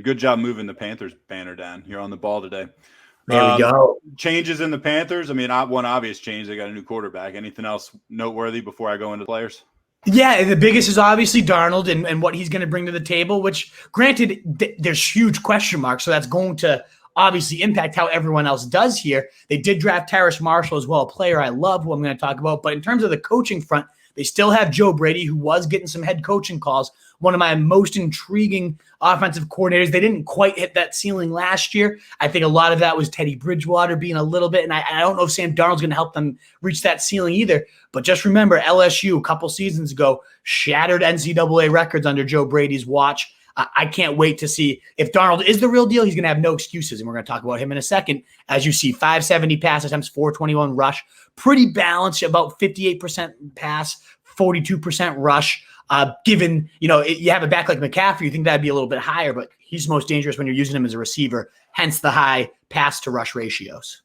good job moving the Panthers banner down. You're on the ball today. There we go. Changes in the Panthers. I mean, one obvious change. They got a new quarterback. Anything else noteworthy before I go into players? Yeah, the biggest is obviously Darnold and what he's going to bring to the table, which granted, there's huge question marks. So that's going to obviously impact how everyone else does here. They did draft Terrace Marshall as well, a player I love, who I'm going to talk about. But in terms of the coaching front, they still have Joe Brady, who was getting some head coaching calls. One of my most intriguing offensive coordinators. They didn't quite hit that ceiling last year. I think a lot of that was Teddy Bridgewater being a little bit, and I don't know if Sam Darnold's going to help them reach that ceiling either. But just remember, LSU a couple seasons ago shattered NCAA records under Joe Brady's watch. I can't wait to see if Darnold is the real deal. He's going to have no excuses, and we're going to talk about him in a second. As you see, 570 pass attempts, 421 rush, pretty balanced, about 58% pass, 42% rush. Given, you have a back like McCaffrey, you think that'd be a little bit higher, but he's most dangerous when you're using him as a receiver, hence the high pass to rush ratios.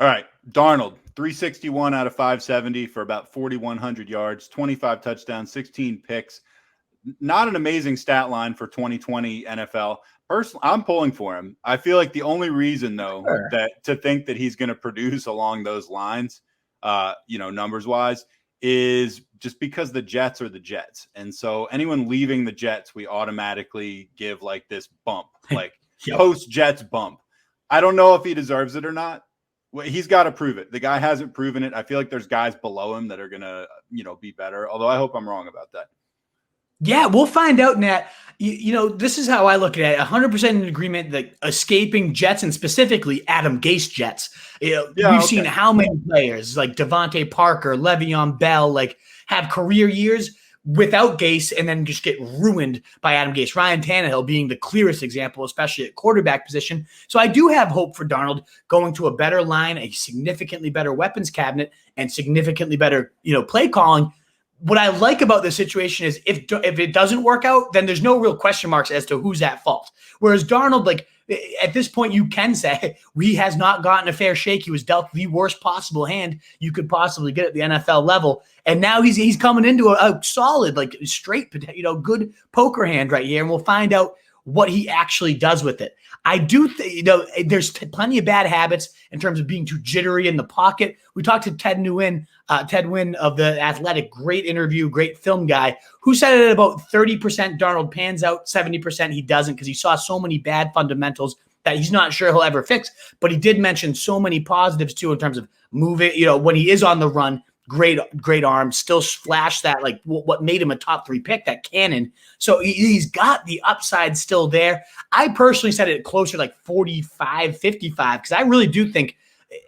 All right, Darnold, 361 out of 570 for about 4,100 yards, 25 touchdowns, 16 picks. Not an amazing stat line for 2020 NFL. Personally, I'm pulling for him. I feel like the only reason, though, that to think that he's going to produce along those lines, numbers-wise, is just because the Jets are the Jets. And so anyone leaving the Jets, we automatically give like this bump, like post-Jets bump. I don't know if he deserves it or not. Well, he's got to prove it. The guy hasn't proven it. I feel like there's guys below him that are going to, be better, although I hope I'm wrong about that. Yeah, we'll find out, Nat. This is how I look at it. 100% in agreement that escaping Jets, and specifically Adam Gase Jets. We've seen how many players like Devontae Parker, Le'Veon Bell, have career years without Gase and then just get ruined by Adam Gase. Ryan Tannehill being the clearest example, especially at quarterback position. So I do have hope for Darnold going to a better line, a significantly better weapons cabinet, and significantly better, play calling. What I like about this situation is if it doesn't work out, then there's no real question marks as to who's at fault. Whereas Darnold, at this point, you can say he has not gotten a fair shake. He was dealt the worst possible hand you could possibly get at the NFL level. And now he's coming into a solid, straight, good poker hand right here. And we'll find out what he actually does with it. I do think, there's plenty of bad habits in terms of being too jittery in the pocket. We talked to Ted Nguyen of The Athletic, great interview, great film guy, who said it about 30% Darnold pans out, 70% he doesn't, because he saw so many bad fundamentals that he's not sure he'll ever fix. But he did mention so many positives too in terms of moving, when he is on the run, great arm, still flash that, what made him a top 3 pick, that cannon. So he's got the upside still there. I personally said it closer 45, 55, because I really do think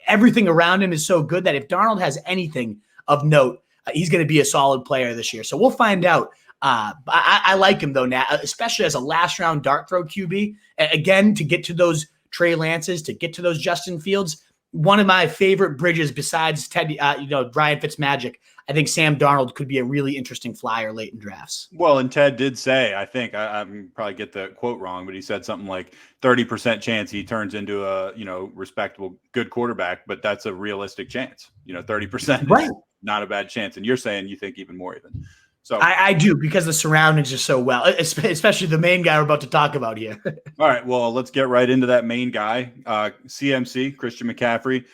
everything around him is so good that if Darnold has anything of note, he's going to be a solid player this year. So we'll find out. I like him, though, now, especially as a last-round dart throw QB. Again, to get to those Trey Lances, to get to those Justin Fields, one of my favorite bridges besides Ryan Fitzmagic. I think Sam Darnold could be a really interesting flyer late in drafts. Well, and Ted did say, I think, I probably get the quote wrong, but he said something like 30% chance he turns into a, respectable, good quarterback, but that's a realistic chance. 30% is not a bad chance. And you're saying you think even more even. So I do, because the surroundings are so well, especially the main guy we're about to talk about here. All right, well, let's get right into that main guy, CMC, Christian McCaffrey.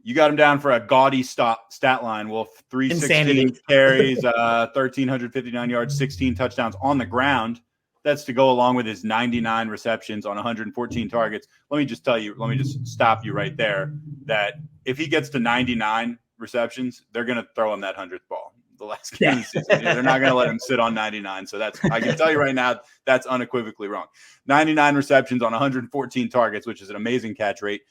You got him down for a gaudy stat line, Wolf. 316 carries, 1,359 yards, 16 touchdowns on the ground. That's to go along with his 99 receptions on 114 targets. Let me just stop you right there, that if he gets to 99 receptions, they're going to throw him that 100th ball. The last game of the season. They're not going to let him sit on 99. So I can tell you right now, that's unequivocally wrong. 99 receptions on 114 targets, which is an amazing catch rate,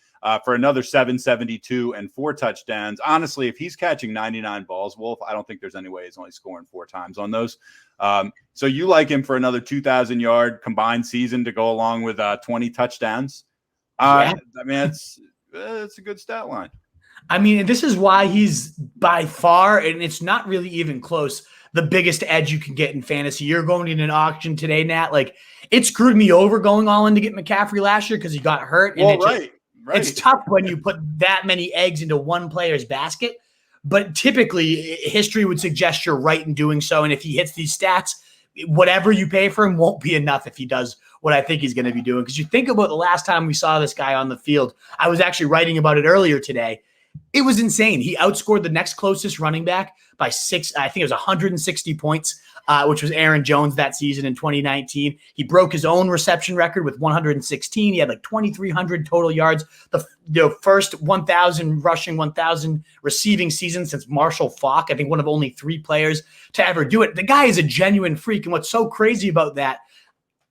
for another 772 and 4 touchdowns. Honestly, if he's catching 99 balls, Wolf, I don't think there's any way he's only scoring 4 times on those. So you like him for another 2,000-yard combined season to go along with 20 touchdowns. I mean, it's a good stat line. I mean, this is why he's by far, and it's not really even close, the biggest edge you can get in fantasy. You're going in an auction today, Nat. It screwed me over going all in to get McCaffrey last year because he got hurt. And it's tough when you put that many eggs into one player's basket. But typically, history would suggest you're right in doing so. And if he hits these stats, whatever you pay for him won't be enough if he does what I think he's going to be doing. Because you think about the last time we saw this guy on the field, I was actually writing about it earlier today. It was insane. He outscored the next closest running back by 6. I think it was 160 points, which was Aaron Jones that season in 2019. He broke his own reception record with 116. He had like 2,300 total yards. The first 1,000 rushing, 1,000 receiving season since Marshall Faulk. I think one of only 3 players to ever do it. The guy is a genuine freak. And what's so crazy about that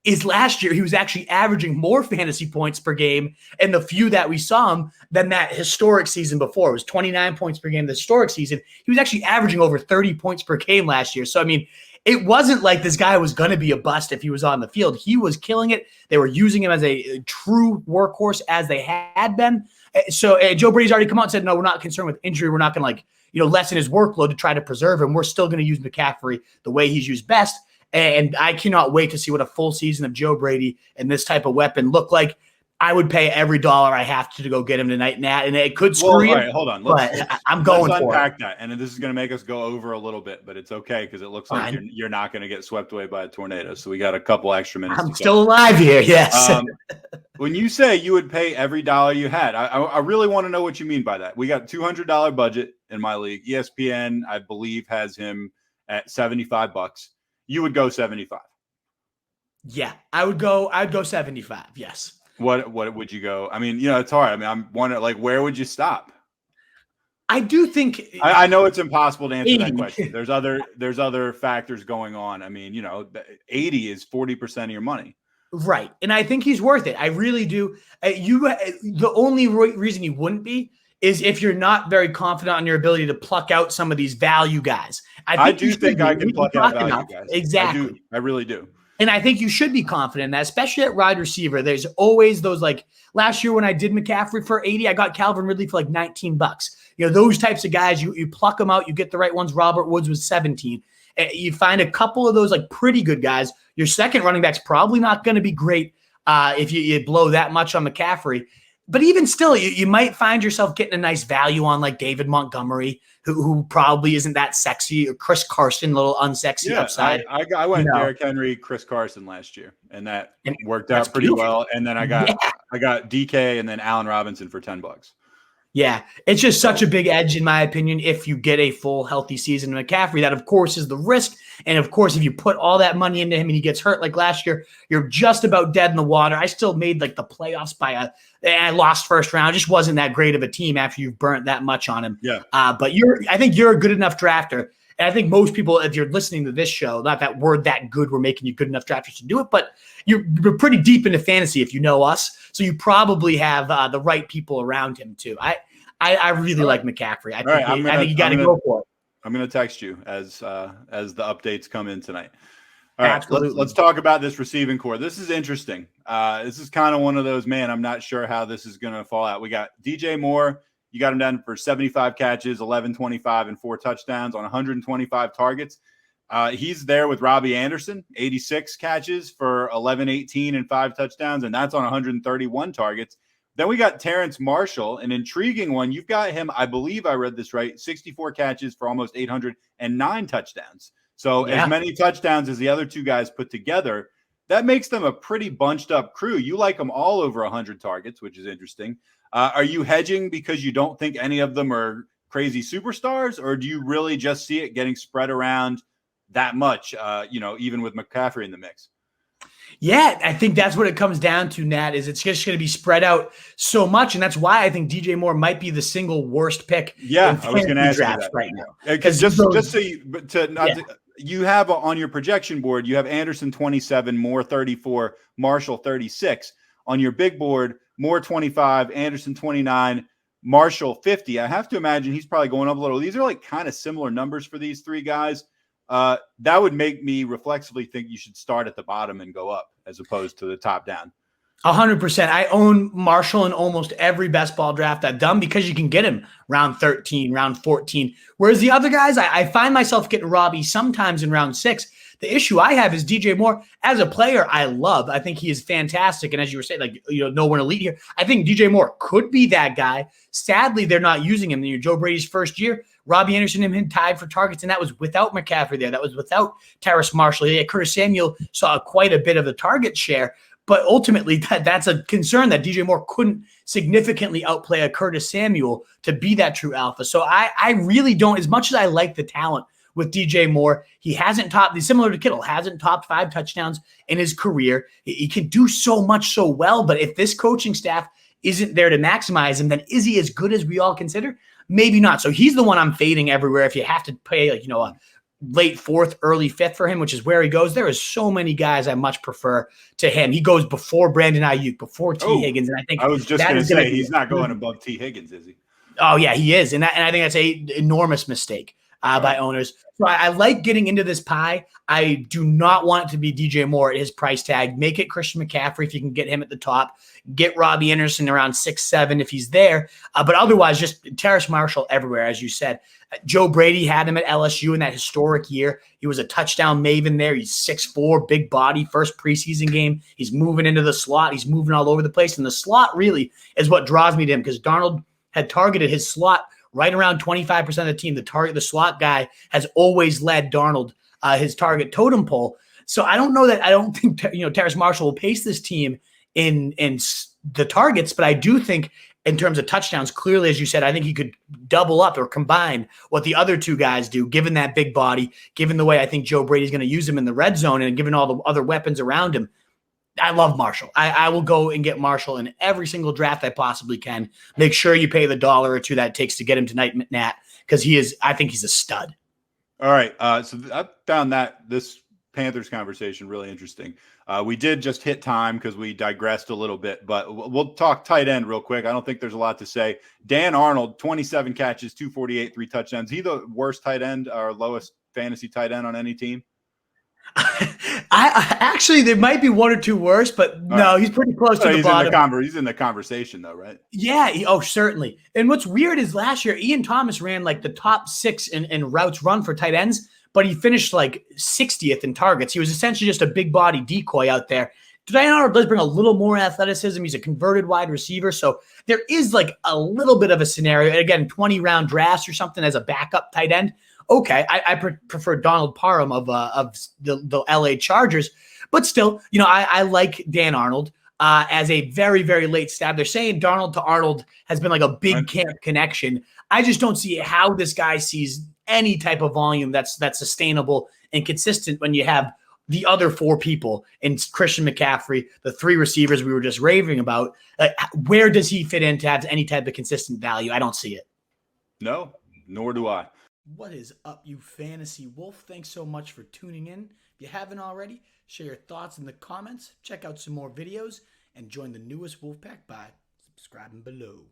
is last year he was actually averaging more fantasy points per game in the few that we saw him than that historic season before. It was 29 points per game the historic season. He was actually averaging over 30 points per game last year. So, I mean, it wasn't like this guy was going to be a bust if he was on the field. He was killing it. They were using him as a true workhorse as they had been. So Joe Brady's already come out and said, no, we're not concerned with injury. We're not going to lessen his workload to try to preserve him. We're still going to use McCaffrey the way he's used best. And I cannot wait to see what a full season of Joe Brady and this type of weapon look like. I would pay every dollar I have to go get him tonight, Nat, and it could screw you. All right, hold on. I'm going let's for unpack it. that, and this is going to make us go over a little bit, but it's okay because it looks like you're not going to get swept away by a tornado. So we got a couple extra minutes. I'm still alive here. Yes. When you say you would pay every dollar you had, I really want to know what you mean by that. We got $200 budget in my league. ESPN, I believe, has him at $75. You would go 75. Yeah, I'd go 75. Yes. What would you go? I mean, it's hard. I mean, I'm wondering, like, where would you stop? I do think I know it's impossible to answer that question. There's other factors going on. I mean, 80 is 40% of your money. Right. And I think he's worth it. I really do. The only reason he wouldn't be is if you're not very confident on your ability to pluck out some of these value guys. I do think I can pluck out value guys. Exactly. I really do. And I think you should be confident in that, especially at wide receiver. There's always those, like last year when I did McCaffrey for 80, I got Calvin Ridley for like $19. Those types of guys, you pluck them out, you get the right ones. Robert Woods was 17. You find a couple of those like pretty good guys. Your second running back's probably not going to be great if you blow that much on McCaffrey. But even still, you might find yourself getting a nice value on like David Montgomery, who probably isn't that sexy, or Chris Carson, a little unsexy upside. I went Derrick Henry, Chris Carson last year, and that worked out pretty well. And then I got DK and then Allen Robinson for $10. Yeah, it's just such a big edge, in my opinion, if you get a full healthy season of McCaffrey. That, of course, is the risk. And, of course, if you put all that money into him and he gets hurt like last year, you're just about dead in the water. I still made like the playoffs I lost first round. Just wasn't that great of a team after you've burnt that much on him. Yeah. But I think you're a good enough drafter. And I think most people, if you're listening to this show, not that we're that good, we're making you good enough drafters to do it, but you're pretty deep into fantasy if you know us. So you probably have the right people around him too. I really like McCaffrey. I think you got to go for it. I'm going to text you as the updates come in tonight. All right, Absolutely. Let's talk about this receiving core. This is interesting. This is kind of one of those, I'm not sure how this is going to fall out. We got DJ Moore. You got him down for 75 catches, 1125, and 4 touchdowns on 125 targets. He's there with Robby Anderson, 86 catches for 1118 and 5 touchdowns, and that's on 131 targets. Then we got Terence Marshall, an intriguing one. You've got him, I believe I read this right, 64 catches for almost 809 touchdowns. So as many touchdowns as the other two guys put together. That makes them a pretty bunched up crew. You like them all over 100 targets, which is interesting. Are you hedging because you don't think any of them are crazy superstars, or do you really just see it getting spread around that much, even with McCaffrey in the mix? Yeah, I think that's what it comes down to, Nat, is it's just going to be spread out so much. And that's why I think DJ Moore might be the single worst pick. Yeah, I was going to ask you that right now. Because just so you have on your projection board, you have Anderson 27, Moore 34, Marshall 36. On your big board, Moore 25, Anderson 29, Marshall 50. I have to imagine he's probably going up a little. These are like kind of similar numbers for these three guys. That would make me reflexively think you should start at the bottom and go up as opposed to the top down. 100%. I own Marshall in almost every best ball draft I've done because you can get him round 13, round 14. Whereas the other guys, I find myself getting Robby sometimes in round 6. The issue I have is DJ Moore as a player. I love. I think he is fantastic. And as you were saying, no one elite here. I think DJ Moore could be that guy. Sadly, they're not using him. Joe Brady's first year, Robby Anderson and him tied for targets, and that was without McCaffrey there. That was without Terrace Marshall. Yeah, Curtis Samuel saw quite a bit of the target share. But ultimately, that's a concern that DJ Moore couldn't significantly outplay a Curtis Samuel to be that true alpha. So I really don't, as much as I like the talent with DJ Moore, he hasn't topped, similar to Kittle, hasn't topped 5 touchdowns in his career. He can do so much so well, but if this coaching staff isn't there to maximize him, then is he as good as we all consider? Maybe not. So he's the one I'm fading everywhere. If you have to pay, like, a late 4th, early 5th for him, which is where he goes, there is so many guys I much prefer to him. He goes before Brandon Ayuk, before T. Higgins, and I think I was just going to say he's not going above T. Higgins, is he? Oh yeah, he is, and I think that's an enormous mistake by owners. So I like getting into this pie. I do not want it to be DJ Moore at his price tag. Make it Christian McCaffrey if you can get him at the top. Get Robby Anderson around 6-7 if he's there. But otherwise, just Terrace Marshall everywhere, as you said. Joe Brady had him at LSU in that historic year. He was a touchdown maven there. He's 6'4", big body, first preseason game. He's moving into the slot. He's moving all over the place. And the slot really is what draws me to him, because Darnold had targeted his slot right around 25% of the team. The slot guy has always led Darnold his target totem pole. So I don't think Terrace Marshall will pace this team in the targets, but I do think in terms of touchdowns, clearly, as you said, I think he could double up or combine what the other two guys do, given that big body, given the way I think Joe Brady's going to use him in the red zone, and given all the other weapons around him. I love Marshall. I will go and get Marshall in every single draft I possibly can. Make sure you pay the $1 or $2 that it takes to get him tonight, Nat, because I think he's a stud. All right. So I found this Panthers conversation really interesting. We did just hit time because we digressed a little bit, but we'll talk tight end real quick. I don't think there's a lot to say. Dan Arnold, 27 catches, 248, 3 touchdowns. He the worst tight end or lowest fantasy tight end on any team? I actually, there might be 1 or 2 worse, but no, he's pretty close to the bottom. He's in the conversation though, right? Yeah. Certainly. And what's weird is last year, Ian Thomas ran like the top 6 in routes run for tight ends, but he finished like 60th in targets. He was essentially just a big body decoy out there. Dan Arnold does bring a little more athleticism. He's a converted wide receiver. So there is like a little bit of a scenario. And again, 20-round drafts or something as a backup tight end. Okay, I prefer Donald Parham of the LA Chargers, but still, I like Dan Arnold as a very, very late stab. They're saying Darnold to Arnold has been like a big camp connection. I just don't see how this guy sees any type of volume that's sustainable and consistent when you have the other 4 people in Christian McCaffrey, the 3 receivers we were just raving about. Where does he fit in to have any type of consistent value? I don't see it. No, nor do I. What is up, you fantasy wolf? Thanks so much for tuning in. If you haven't already, share your thoughts in the comments, check out some more videos, and join the newest Wolfpack by subscribing below.